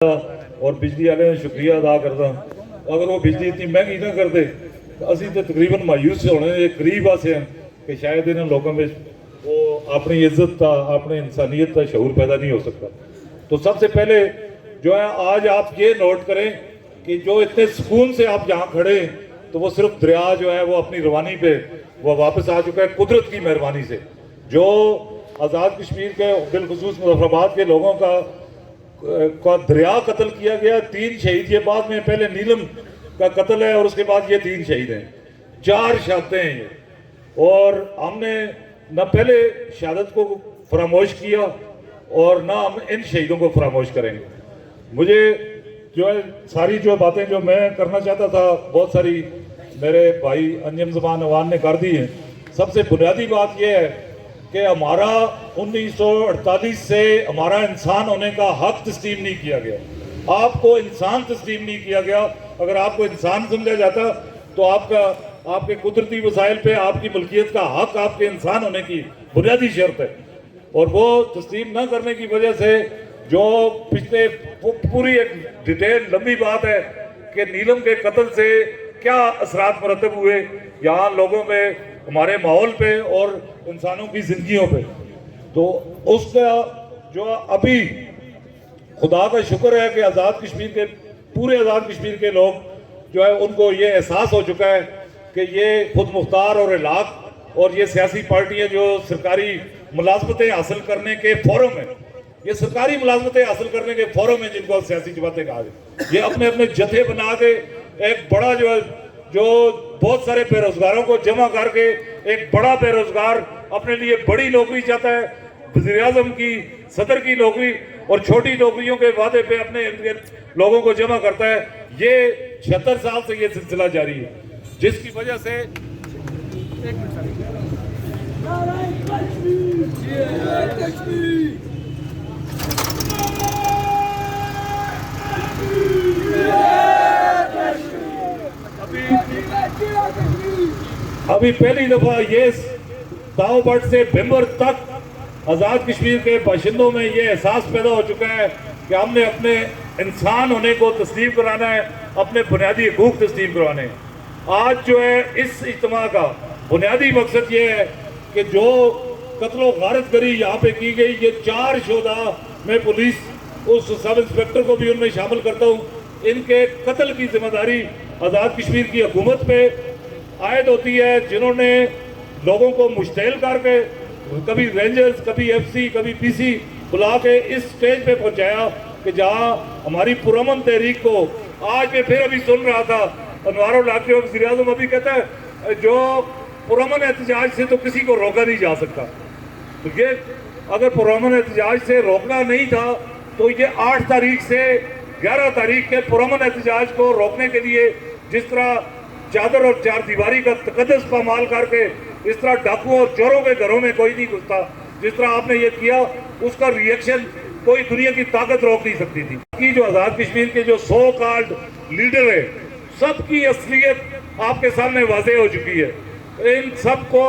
और बिजली वाले ने शुक्रिया अदा करता। अगर वो बिजली इतनी महंगी ना करते तो असी तो तकरीबन मायूस होने गरीब आसे हैं कि शायद इन लोगों में वो अपनी इज्जत का अपनी इंसानियत का शऊर पैदा नहीं हो सकता। तो सबसे पहले जो है आज आप ये नोट करें कि जो इतने सुकून से आप यहाँ खड़े हैं तो वो सिर्फ दरिया जो है वो अपनी रवानी पे वो वापस आ चुका है कुदरत की मेहरबानी से। जो आज़ाद कश्मीर के बिलखुसूस मुजफ्फराबाद के लोगों का दरिया कत्ल किया गया, 3 शहीद ये बाद में, पहले नीलम का कत्ल है और उसके बाद ये 3 शहीद हैं, 4 शहादतें हैं ये। और हमने न पहले शहादत को फरामोश किया और ना हम इन शहीदों को फरामोश करेंगे। मुझे जो है सारी जो बातें जो मैं करना चाहता था बहुत सारी मेरे भाई अंजम ज़मान अवान ने कर दी हैं। सबसे बुनियादी बात यह है कि हमारा 1948 से हमारा इंसान होने का हक तस्लीम नहीं किया गया। आपको इंसान तस्लीम नहीं किया गया। अगर आपको इंसान समझा जाता तो आपके कुदरती वसाइल पे आपकी मलकियत का हक आपके इंसान होने की बुनियादी शर्त है। और वो तस्लीम न करने की वजह से जो पिछले पूरी एक डिटेल लंबी बात है कि नीलम के कत्ल से क्या असरात मरतब हुए यहाँ लोगों में, हमारे माहौल पे और इंसानों की जिंदगियों पे। तो उसका जो अभी खुदा का शुक्र है कि आज़ाद कश्मीर के पूरे आज़ाद कश्मीर के लोग जो है उनको ये एहसास हो चुका है कि ये खुद मुख्तार और इलाक और ये सियासी पार्टियां जो सरकारी मुलाजमतें हासिल करने के फोरम है, ये सरकारी मुलाजमतें हासिल करने के फोरम है जिनको सियासी जमातें कहा जाए, ये अपने अपने जत्थे बना के एक बड़ा जो बहुत सारे बेरोजगारों को जमा करके एक बड़ा बेरोजगार अपने लिए बड़ी नौकरी चाहता है, वज़ीर आज़म की, सदर की नौकरी और छोटी नौकरियों के वादे पे अपने इर्द गिर्द लोगों को जमा करता है। ये 76 साल से ये सिलसिला जारी है, जिसकी वजह से अभी पहली दफा ये दावबट से भिम्बर तक आज़ाद कश्मीर के बाशिंदों में ये एहसास पैदा हो चुका है कि हमने अपने इंसान होने को तस्लीम कराना है, अपने बुनियादी हकूक तस्लीम करवाने हैं। आज जो है इस इज्तिमा का बुनियादी मकसद ये है कि जो कत्लो गारतगरी यहाँ पे की गई, ये 4 शोधा में पुलिस उस सब इंस्पेक्टर को भी उनमें शामिल करता हूँ, इनके कत्ल की जिम्मेदारी आज़ाद कश्मीर की हुकूमत पे आयद होती है, जिन्होंने लोगों को मुश्तैल करके कभी रेंजर्स, कभी FC, कभी PC बुला के इस स्टेज पे पहुंचाया कि जहां हमारी पुरअमन तहरीक को आज मैं फिर अभी सुन रहा था अनवारुल हक वज़ीर आज़म अभी कहता है जो पुरअमन एहतजाज से तो किसी को रोका नहीं जा सकता। तो ये अगर पुरअमन एहतजाज से रोकना नहीं था तो ये 8 तारीख से 11 तारीख के पुरअमन एहतजाज को रोकने के लिए जिस तरह चादर और चार दीवारी का तकद्दस पामाल करके इस तरह डाकुओं और चोरों के घरों में कोई नहीं घुसता, जिस तरह आपने ये किया उसका रिएक्शन कोई दुनिया की ताकत रोक नहीं सकती थी। कि जो आज़ाद कश्मीर के जो सो कॉल्ड लीडर है सबकी असलियत आपके सामने वाज़ेह हो चुकी है। इन सबको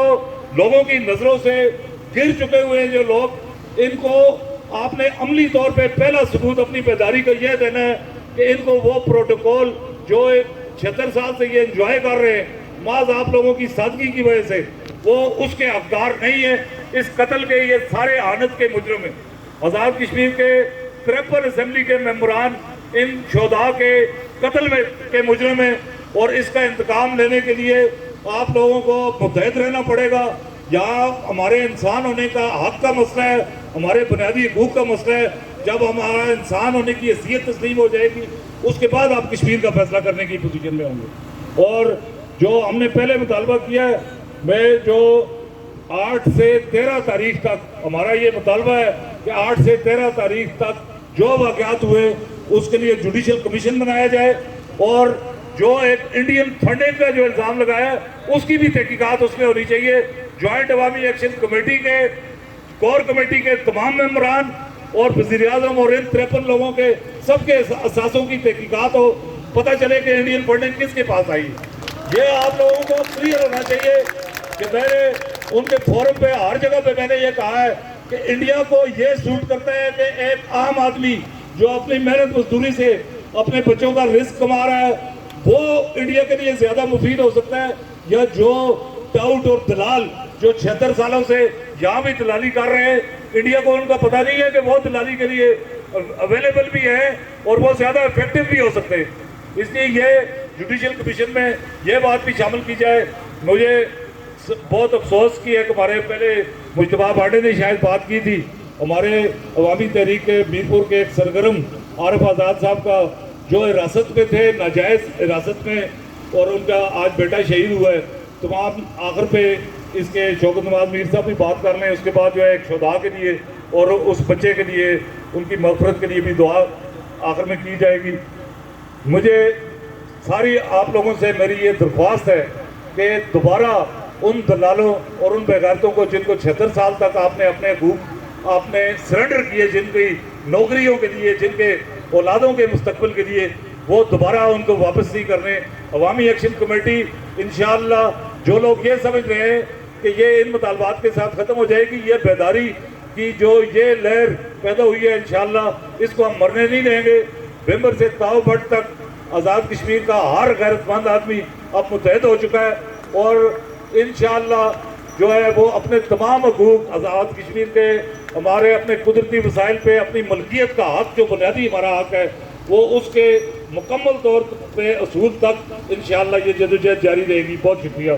लोगों की नजरों से गिर चुके हुए हैं जो लोग, इनको आपने अमली तौर पे पहला सबूत अपनी बेदारी का यह देना है कि इनको वो प्रोटोकॉल जो 76 साल से ये एंजॉय कर रहे हैं माज आप लोगों की सादगी की वजह से, वो उसके हकदार नहीं है। इस कत्ल के ये सारे आनत के मुजरिम हैं। आज़ाद कश्मीर के 53 असेंबली के मेंबरान इन शोधा के कत्ल में के मुजरिम हैं और इसका इंतकाम लेने के लिए आप लोगों को मुतहद रहना पड़ेगा। यहाँ हमारे इंसान होने का हक का मसला है, हमारे बुनियादी हकूक का मसला है। जब हमारा इंसान होने की हैसियत तस्लीम हो जाएगी उसके बाद आप कश्मीर का फैसला करने की पोजीशन में होंगे। और जो हमने पहले मुतालबा किया है, मैं जो 8 से 13 तारीख तक हमारा ये मुतालबा है कि 8 से 13 तारीख तक जो वाक़यात हुए उसके लिए जुडिशल कमीशन बनाया जाए और जो एक इंडियन फंडिंग का जो इल्ज़ाम लगाया उसकी भी तहकीकात उसमें होनी चाहिए। जॉइंट अवामी एक्शन कमेटी के कोर कमेटी के तमाम मेंबरान और वज़ीर आज़म और इन 53 लोगों के सबके असासों की तहकीकात हो, पता चले कि इंडियन फंडिंग किसके पास आई। ये आप लोगों को क्लियर होना चाहिए कि मैंने उनके फोरम पे हर जगह पे मैंने ये कहा है कि इंडिया को ये सूट करता है कि एक आम आदमी जो अपनी मेहनत मजदूरी से अपने बच्चों का रिस्क कमा रहा है, वो इंडिया के लिए ज्यादा मुफीद हो सकता है, या जो टाउट और दलाल जो 76 सालों से यहाँ भी दलाली कर रहे हैं, इंडिया को उनका पता नहीं है कि वो दलाली के लिए अवेलेबल भी है और वो ज्यादा इफेक्टिव भी हो सकते हैं। इसलिए ये जुडिशियल कमीशन में ये बात भी शामिल की जाए। मुझे बहुत अफसोस की है कि हमारे पहले मुश्तबा भाटे ने शायद बात की थी, हमारे अवामी तहरीक के मीरपुर के एक सरगर्म आरिफ आज़ाद साहब का जो हिरासत में थे, नाजायज़ हिरासत में, और उनका आज बेटा शहीद हुआ है। तमाम आखिर पे इसके शौकत नवाज मीर साहब भी बात कर लें, उसके बाद जो है एक शुहदा के लिए और उस बच्चे के लिए उनकी मग़फ़िरत के लिए भी दुआ आखिर में की जाएगी। मुझे सारी आप लोगों से मेरी ये दरख्वास्त है कि दोबारा उन दलालों और उन बेगैरतों को जिनको 76 साल तक आपने अपने हकूक़ आपने सरेंडर किए, जिनकी नौकरियों के लिए, जिनके औलादों के मुस्तकबिल के लिए, वो दोबारा उनको वापस नहीं करने। अवामी एक्शन कमेटी इंशाअल्लाह, जो लोग ये समझ रहे हैं कि ये इन मुतालबात के साथ ख़त्म हो जाएगी, ये बेदारी की जो ये लहर पैदा हुई है, इंशाअल्लाह इसको हम मरने नहीं देंगे। बेंबर से ताऊ भट्ट तक आज़ाद कश्मीर का हर गैरतमंद आदमी अब मुतहद हो चुका है और इंशाअल्लाह जो है वो अपने तमाम हकूक़ आज़ाद कश्मीर के, हमारे अपने कुदरती वसाइल पे अपनी मलकियत का हक, जो बुनियादी हमारा हक है, वो उसके मुकम्मल तौर पे असूल तक इंशाअल्लाह ये जदोजहद जारी रहेगी। बहुत शुक्रिया।